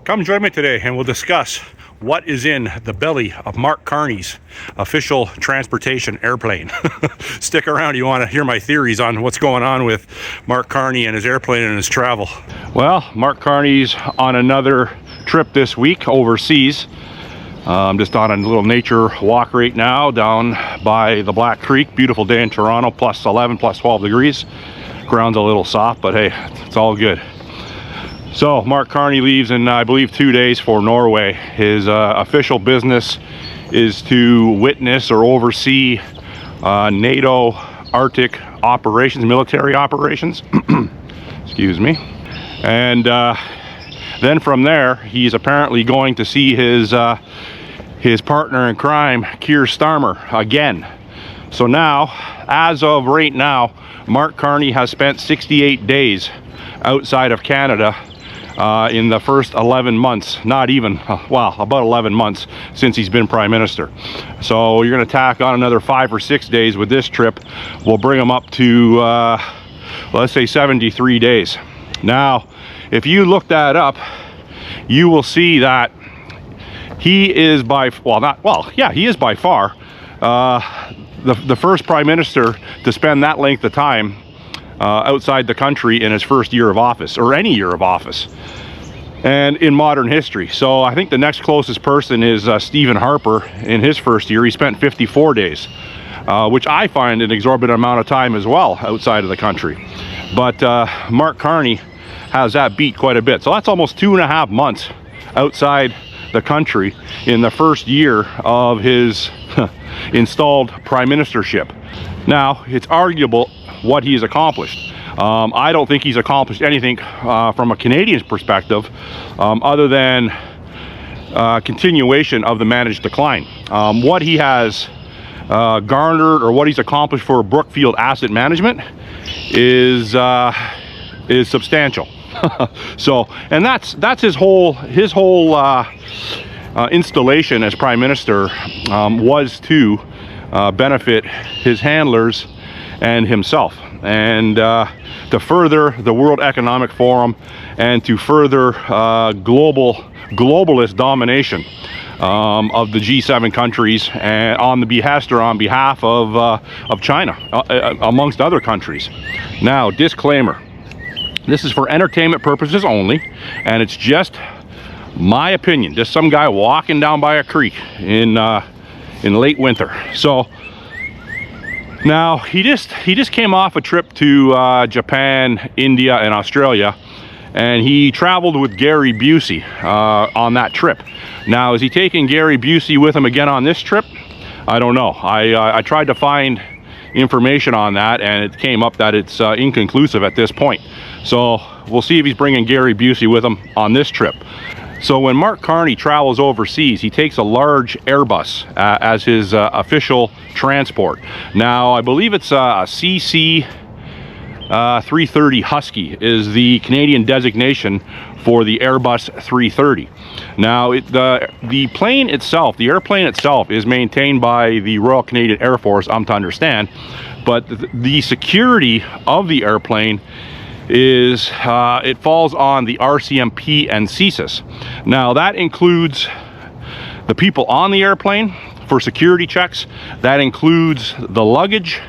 Come join me today and we'll discuss what is in the belly of Mark Carney's official transportation airplane. Stick around, you want to hear my theories on what's going on with Mark Carney and his airplane and his travel. Well, Mark Carney's on another trip this week overseas. I'm just on a little nature walk right now down by the Black Creek. Beautiful day in Toronto, plus 11, plus 12 degrees. Ground's a little soft, but hey, it's all good. So Mark Carney leaves in, I believe, 2 days for Norway. His official business is to witness or oversee NATO Arctic operations, military operations. Excuse me. And then from there, he's apparently going to see his partner in crime, Keir Starmer, again. So now, as of right now, Mark Carney has spent 68 days outside of Canada in the first 11 months, not even, well, about 11 months since he's been Prime Minister. So you're going to tack on another 5 or 6 days with this trip. We'll bring him up to, let's say 73 days. Now, if you look that up, you will see that he is by, he is by far the first Prime Minister to spend that length of time outside the country in his first year of office, or any year of office, and in modern history. So I think the next closest person is Stephen Harper. In his first year, he spent 54 days, which I find an exorbitant amount of time as well outside of the country. But Mark Carney has that beat quite a bit. So that's almost 2.5 months outside the country in the first year of his installed prime ministership. Now, it's arguable what he's accomplished. I don't think he's accomplished anything from a Canadian's perspective other than continuation of the managed decline. What he has garnered, or what he's accomplished for Brookfield Asset Management is substantial. So, and that's his whole installation as Prime Minister was to benefit his handlers and himself, and to further the World Economic Forum, and to further globalist domination of the G7 countries, and on the behest or on behalf of China, amongst other countries. Now, disclaimer: this is for entertainment purposes only, and it's just my opinion. Just some guy walking down by a creek in late winter. So now he just came off a trip to Japan, India, and Australia, and he traveled with Gary Busey on that trip. Now, is he taking Gary Busey with him again on this trip? I don't know. I tried to find information on that, and it came up that it's inconclusive at this point. So we'll see if he's bringing Gary Busey with him on this trip. So when Mark Carney travels overseas, he takes a large Airbus as his official transport. Now, I believe it's a CC 330 Husky is the Canadian designation for the Airbus 330. Now, the plane itself, the airplane itself, is maintained by the Royal Canadian Air Force, I'm to understand, but the security of the airplane is it falls on the RCMP and CSIS. Now, that includes the people on the airplane for security checks. That includes the luggage,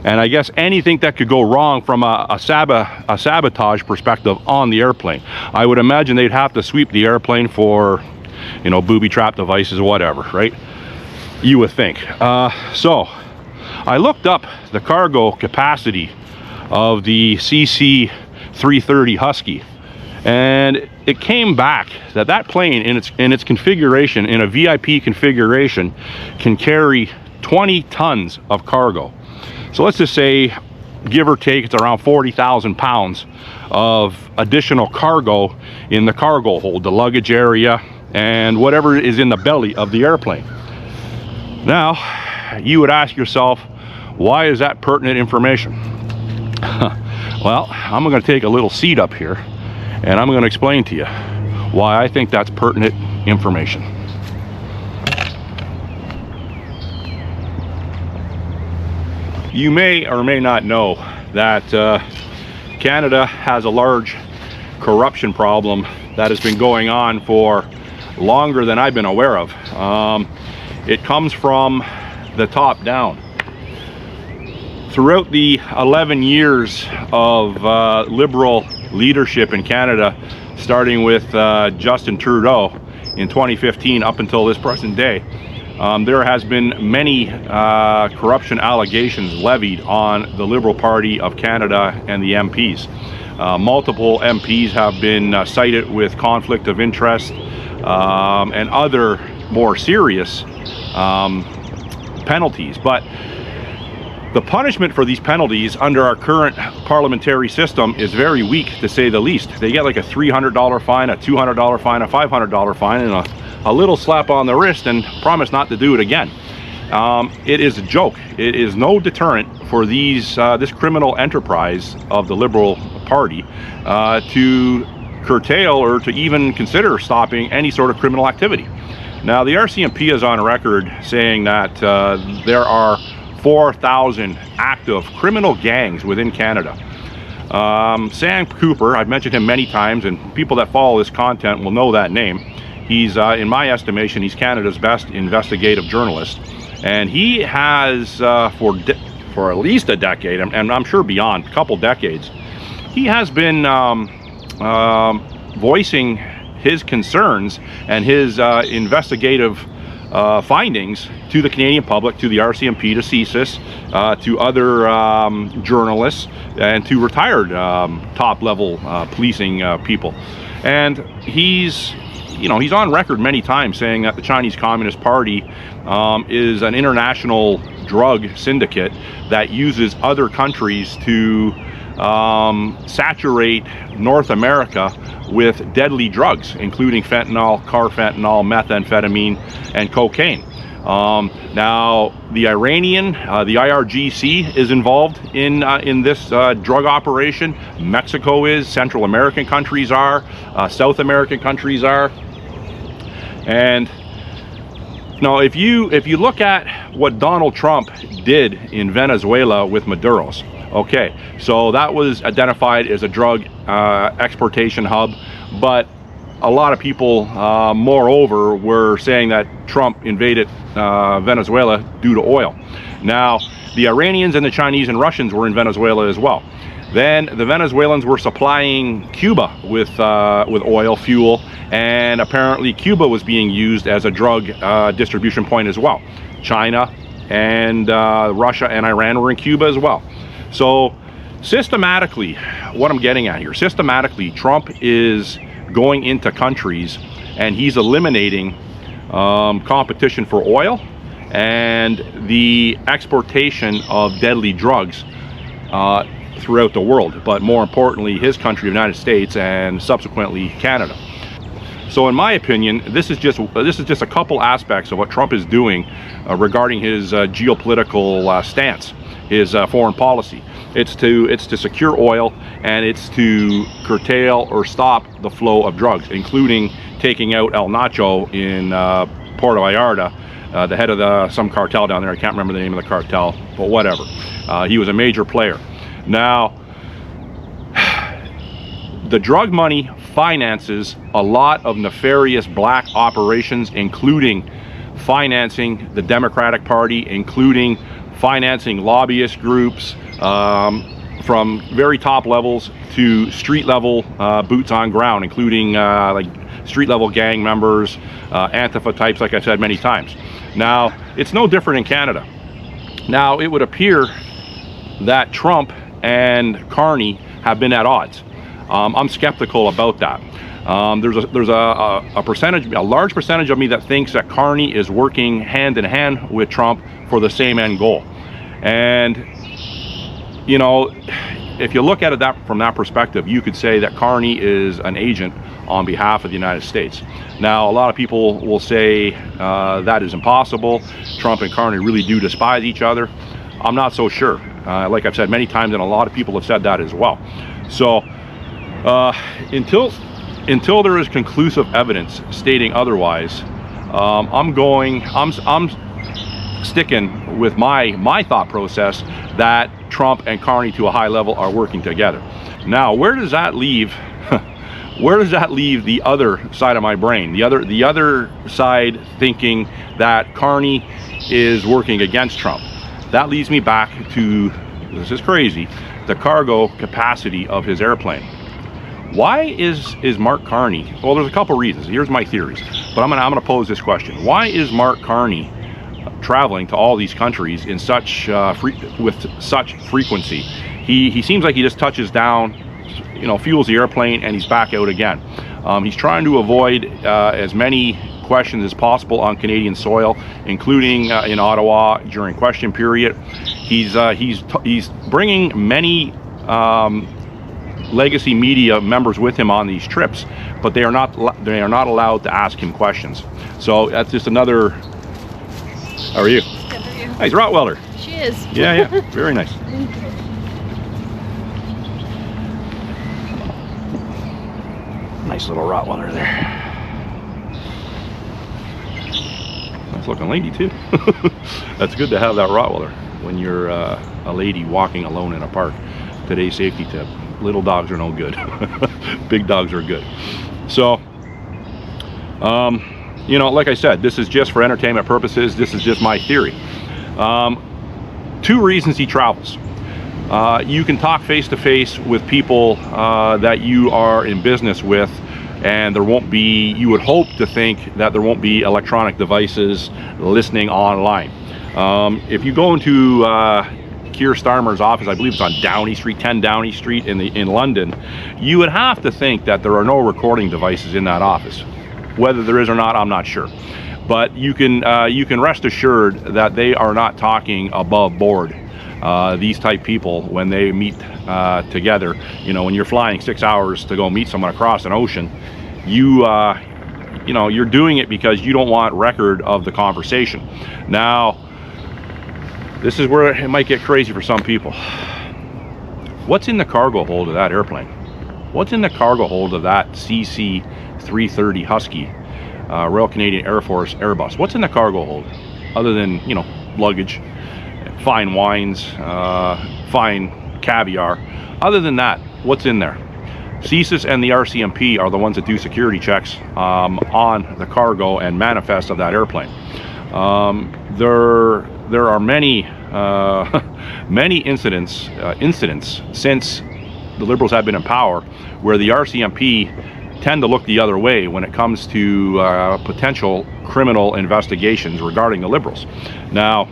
and I guess anything that could go wrong from a sabotage perspective on the airplane. I would imagine they'd have to sweep the airplane for, you know, booby trap devices or whatever, right? You would think. So I looked up the cargo capacity of the CC 330 Husky, and it came back that that plane in its configuration, in a VIP configuration, can carry 20 tons of cargo. So let's just say, give or take, it's around 40,000 pounds of additional cargo in the cargo hold, the luggage area, and whatever is in the belly of the airplane. Now, you would ask yourself, why is that pertinent information? Well, I'm going to take a little seat up here, and I'm going to explain to you why I think that's pertinent information. You may or may not know that Canada has a large corruption problem that has been going on for longer than I've been aware of. It comes from the top down. Throughout the 11 years of Liberal leadership in Canada, starting with Justin Trudeau in 2015 up until this present day, there has been many corruption allegations levied on the Liberal Party of Canada and the MPs. Multiple MPs have been cited with conflict of interest and other more serious penalties. But the punishment for these penalties under our current parliamentary system is very weak, to say the least. They get like a $300 fine, a $200 fine, a $500 fine, and a little slap on the wrist, and promise not to do it again. It is a joke. It is no deterrent for this criminal enterprise of the Liberal Party to curtail or to even consider stopping any sort of criminal activity. Now, the RCMP is on record saying that there are 4,000 active criminal gangs within Canada. Sam Cooper, I've mentioned him many times, and people that follow this content will know that name. He's, in my estimation, he's Canada's best investigative journalist, and he has, for at least a decade, and I'm sure beyond, a couple decades, he has been voicing his concerns and his investigative findings to the Canadian public, to the RCMP, to CSIS, to other journalists, and to retired top-level policing people. And he's on record many times saying that the Chinese Communist Party is an international drug syndicate that uses other countries to saturate North America with deadly drugs, including fentanyl, carfentanil, methamphetamine, and cocaine. Now, the Iranian, the IRGC is involved in this drug operation. Mexico is, Central American countries are, South American countries are. And now, if you look at what Donald Trump did in Venezuela with Maduro's, okay, so that was identified as a drug exportation hub, but a lot of people, moreover, were saying that Trump invaded Venezuela due to oil. Now, the Iranians and the Chinese and Russians were in Venezuela as well. Then the Venezuelans were supplying Cuba with oil, fuel, and apparently Cuba was being used as a drug distribution point as well. China and Russia and Iran were in Cuba as well. So systematically, what I'm getting at here, systematically, Trump is going into countries and he's eliminating competition for oil and the exportation of deadly drugs throughout the world, but more importantly, his country, the United States, and subsequently Canada. So in my opinion, this is just a couple aspects of what Trump is doing regarding his geopolitical stance, his foreign policy. It's to secure oil, and it's to curtail or stop the flow of drugs, including taking out El Nacho in Puerto Vallarta, the head of some cartel down there. I can't remember the name of the cartel, but whatever. He was a major player. Now, the drug money finances a lot of nefarious black operations, including financing the Democratic Party, including financing lobbyist groups, from very top levels to street level boots on ground, including like street level gang members, Antifa types, like I said many times. Now, it's no different in Canada. Now, it would appear that Trump and Carney have been at odds. I'm skeptical about that. There's a large percentage of me that thinks that Carney is working hand in hand with Trump for the same end goal. And you know, if you look at it from that perspective, you could say that Carney is an agent on behalf of the United States. Now, a lot of people will say that is impossible. Trump and Carney really do despise each other. I'm not so sure. Like I've said many times, and a lot of people have said that as well. So until there is conclusive evidence stating otherwise, I'm sticking with my thought process that Trump and Carney to a high level are working together. Now, where does that leave Where does that leave the other side of my brain? The other side thinking that Carney is working against Trump. That leads me back to, this is crazy, the cargo capacity of his airplane. Why is Mark Carney? Well, there's a couple reasons. Here's my theories, but I'm gonna pose this question: why is Mark Carney traveling to all these countries in such with such frequency? He seems like he just touches down, you know, fuels the airplane, and he's back out again. He's trying to avoid as many questions as possible on Canadian soil, including in Ottawa during question period. He's bringing many legacy media members with him on these trips, but they are not allowed to ask him questions. So that's just another. How are you? Good, how are you? Nice Rottweiler. She is. Yeah, very nice. Thank you. Nice little Rottweiler there. Nice looking lady too. That's good to have that Rottweiler when you're a lady walking alone in a park. Today's safety tip: little dogs are no good. Big dogs are good. So you know, like I said, this is just for entertainment purposes. This is just my theory. 2 reasons he travels. You can talk face to face with people that you are in business with, and there won't be, you would hope to think that there won't be electronic devices listening online. If you go into Keir Starmer's office, I believe it's on Downing Street, 10 Downing Street in London, you would have to think that there are no recording devices in that office. Whether there is or not, I'm not sure. But you can rest assured that they are not talking above board. These type people, when they meet together, you know, when you're flying 6 hours to go meet someone across an ocean, you know, you're doing it because you don't want record of the conversation. Now, this is where it might get crazy for some people. What's in the cargo hold of that airplane? What's in the cargo hold of that CC-330 Husky Royal Canadian Air Force Airbus? What's in the cargo hold other than, you know, luggage, fine wines, fine caviar? Other than that, what's in there? CSIS and the RCMP are the ones that do security checks on the cargo and manifest of that airplane. There are many many incidents since the Liberals have been in power where the RCMP tend to look the other way when it comes to potential criminal investigations regarding the Liberals. Now,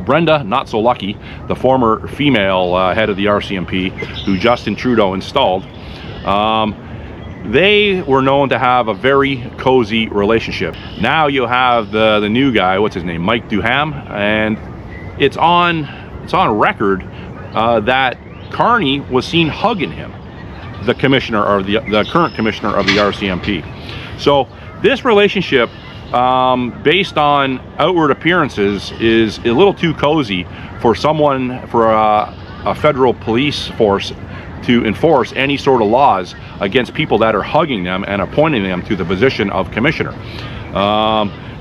Brenda, not so lucky, the former female head of the RCMP, who Justin Trudeau installed, they were known to have a very cozy relationship. Now you have the new guy, what's his name, Mike Duham, and it's on record that Carney was seen hugging him, the commissioner, or the current commissioner of the RCMP. So this relationship, based on outward appearances, is a little too cozy for a federal police force to enforce any sort of laws against people that are hugging them and appointing them to the position of commissioner.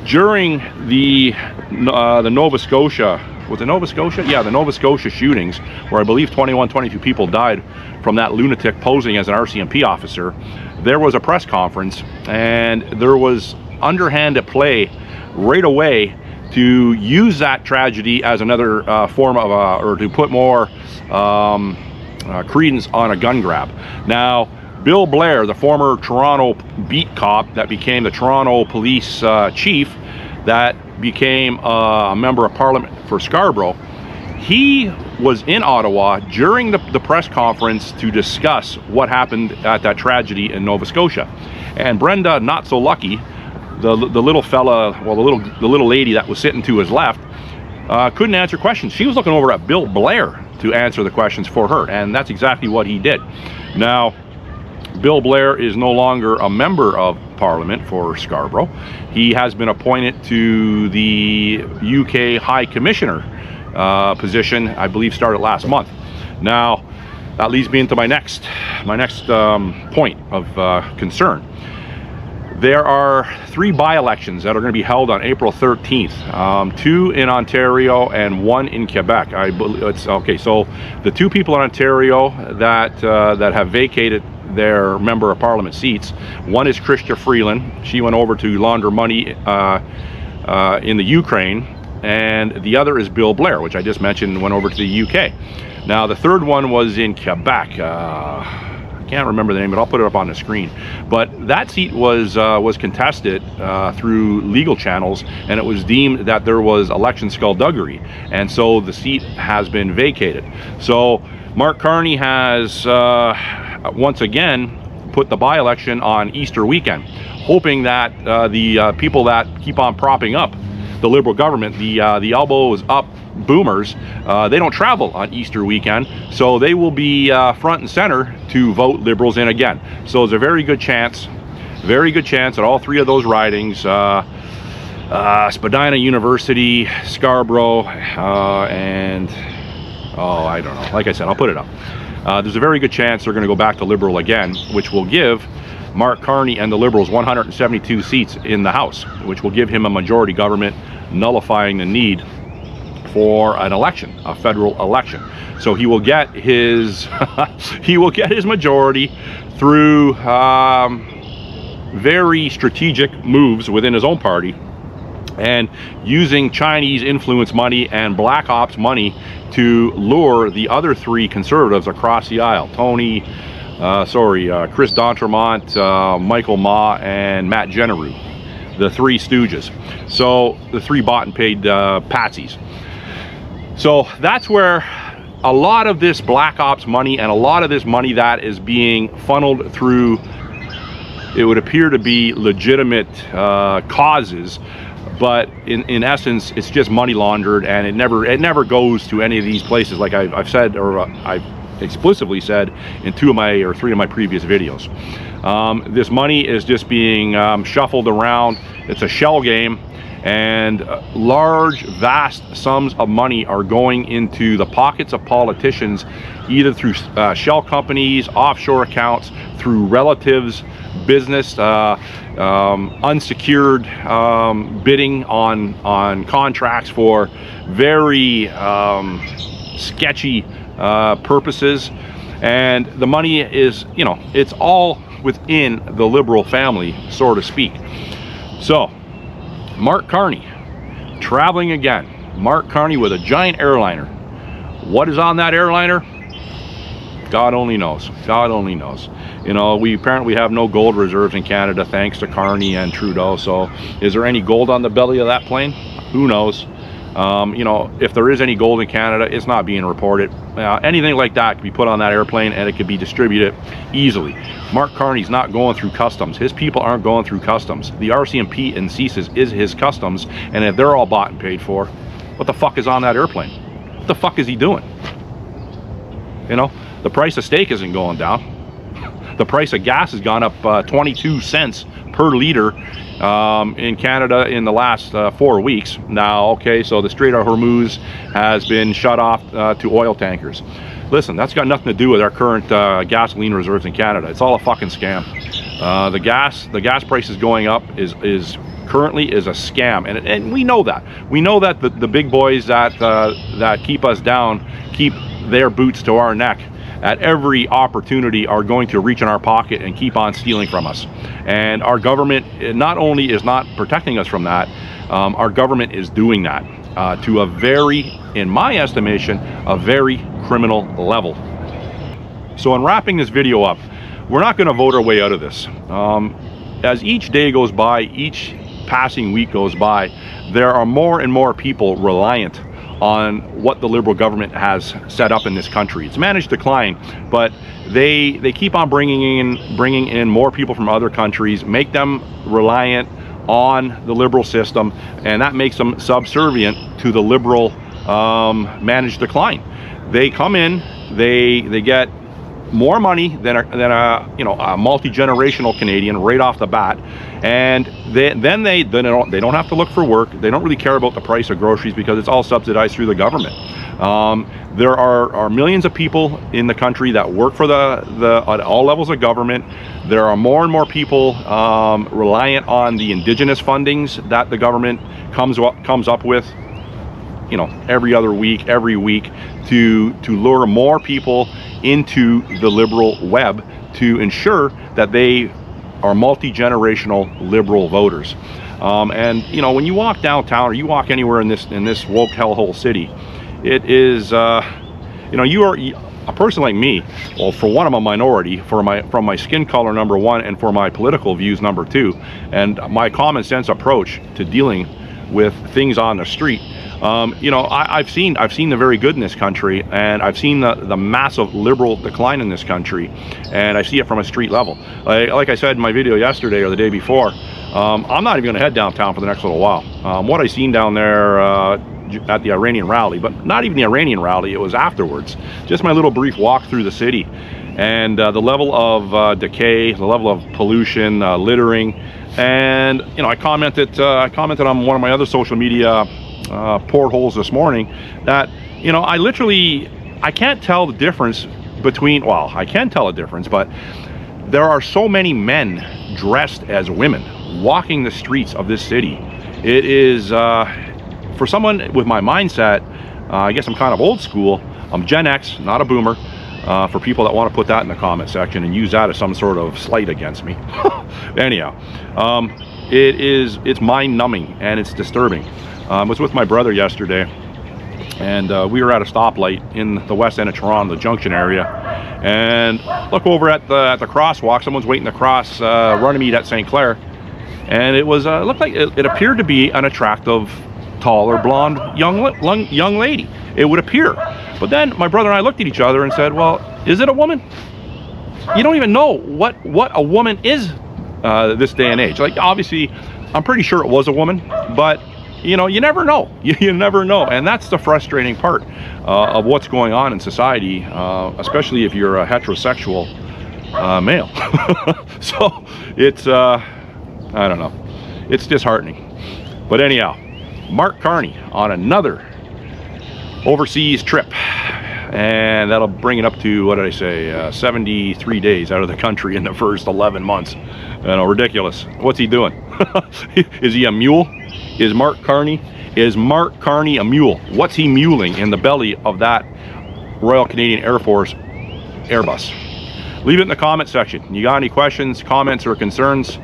During the Nova Scotia, was it Nova Scotia? Yeah, the Nova Scotia shootings, where I believe 22 people died from that lunatic posing as an RCMP officer, there was a press conference, and there was underhand at play right away to use that tragedy as another form of, or to put more credence on a gun grab. Now, Bill Blair, the former Toronto beat cop that became the Toronto police chief, that became a member of Parliament for Scarborough, he was in Ottawa during the press conference to discuss what happened at that tragedy in Nova Scotia. And Brenda, not so lucky, the little fella, well, the little lady that was sitting to his left, couldn't answer questions. She was looking over at Bill Blair to answer the questions for her, and that's exactly what he did. Now, Bill Blair is no longer a member of Parliament for Scarborough. He has been appointed to the UK High Commissioner position, I believe started last month. Now, that leads me into my next point of concern. There are 3 by-elections that are going to be held on April 13th, 2 in Ontario and 1 in Quebec. I believe it's okay. So the 2 people in Ontario that have vacated their member of parliament seats. One is Chrystia Freeland. She went over to launder money in the Ukraine, and the other is Bill Blair, which I just mentioned, went over to the UK. Now the third one was in Quebec. I can't remember the name, but I'll put it up on the screen. But that seat was contested through legal channels, and it was deemed that there was election skullduggery, and so the seat has been vacated. So Mark Carney has once again put the by-election on Easter weekend, hoping that the people that keep on propping up the Liberal government, the elbows up boomers, they don't travel on Easter weekend, so they will be front and center to vote Liberals in again. So there's a very good chance that all three of those ridings, Spadina University, Scarborough, and I don't know, like I said, I'll put it up. There's a very good chance they're going to go back to Liberal again, which will give Mark Carney and the Liberals 172 seats in the House, which will give him a majority government, nullifying the need for an election, a federal election. So he will get his he will get his majority through very strategic moves within his own party, and using Chinese influence money and black ops money to lure the other three conservatives across the aisle. Chris D'Entremont, Michael Ma, and Matt Genereux, the three stooges. So the three bought and paid patsies. So that's where a lot of this black ops money and a lot of this money that is being funneled through, it would appear to be legitimate causes, but in essence it's just money laundered, and it never goes to any of these places, like I've said, or I've explicitly said in three of my previous videos. This money is just being shuffled around. It's a shell game, and large, vast sums of money are going into the pockets of politicians, either through shell companies, offshore accounts, through relatives, business, unsecured bidding on contracts for very sketchy purposes. And the money is, it's all within the Liberal family, so to speak. So Mark Carney traveling again. Mark Carney with a giant airliner. What is on that airliner? God only knows. God only knows. We apparently have no gold reserves in Canada, thanks to Carney and Trudeau. So is there any gold on the belly of that plane? Who knows? If there is any gold in Canada, it's not being reported. Anything like that could be put on that airplane, and it could be distributed easily. Mark Carney's not going through customs. His people aren't going through customs. The RCMP in CSIS is his customs, and if they're all bought and paid for, what the fuck is on that airplane? What the fuck is he doing? The price of steak isn't going down. The price of gas has gone up 22 cents per liter in Canada in the last 4 weeks. Now, okay, so the Strait of Hormuz has been shut off to oil tankers. Listen, that's got nothing to do with our current gasoline reserves in Canada. It's all a fucking scam. The gas prices going up is currently a scam, and we know that. We know that the big boys that keep us down, keep their boots to our neck at every opportunity, are going to reach in our pocket and keep on stealing from us. And our government not only is not protecting us from that, our government is doing that to a very, in my estimation, a very criminal level. So in wrapping this video up, we're not going to vote our way out of this. As each day goes by, each passing week goes by, there are more and more people reliant on what the Liberal government has set up in this country. It's managed decline, but they keep on bringing in more people from other countries, make them reliant on the Liberal system, and that makes them subservient to the Liberal managed decline. They come in, they get more money than a multi-generational Canadian right off the bat, and they don't have to look for work. They don't really care about the price of groceries because it's all subsidized through the government. There are millions of people in the country that work for at all levels of government. There are more and more people reliant on the Indigenous fundings that the government comes up with, every other week, every week, to lure more people into the Liberal web to ensure that they are multi-generational liberal voters. And you know, when you walk downtown or you walk anywhere in this woke hellhole city, it is you know, you are a person like me. Well, for one, I'm a minority from my skin color, number one, and for my political views, number two, and my common sense approach to dealing with things on the street. You know, I've seen the very good in this country, and I've seen the massive liberal decline in this country, and I see it from a street level. Like I said in my video yesterday or the day before, I'm not even going to head downtown for the next little while. What I seen down there at the Iranian rally, but not even the Iranian rally, it was afterwards. Just my little brief walk through the city, and the level of decay, the level of pollution, littering, and you know, I commented on one of my other social media portholes this morning that, you know, I can't tell the difference between, well, I can tell a difference, but there are so many men dressed as women walking the streets of this city. It is, for someone with my mindset, I guess I'm kind of old school. I'm Gen X, not a boomer. For people that want to put that in the comment section and use that as some sort of slight against me. Anyhow, it's mind-numbing and it's disturbing. I was with my brother yesterday, and we were at a stoplight in the west end of Toronto, the Junction area, and look over at the crosswalk. Someone's waiting to cross Runnymede at St. Clair, and it was looked like it appeared to be an attractive, taller, blonde young lady. It would appear, but then my brother and I looked at each other and said, "Well, is it a woman?" You don't even know what a woman is this day and age. Like, obviously, I'm pretty sure it was a woman, but you know, you never know. You never know, and that's the frustrating part of what's going on in society, especially if you're a heterosexual male. So it's I don't know, it's disheartening. But anyhow, Mark Carney on another overseas trip, and that'll bring it up to, what did I say, 73 days out of the country in the first 11 months. You know, ridiculous. What's he doing? Is he a mule? Is Mark Carney a mule? What's he muling in the belly of that Royal Canadian Air Force Airbus? Leave it in the comment section. You got any questions, comments, or concerns?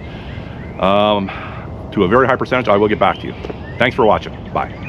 To a very high percentage, I will get back to you. Thanks for watching. Bye.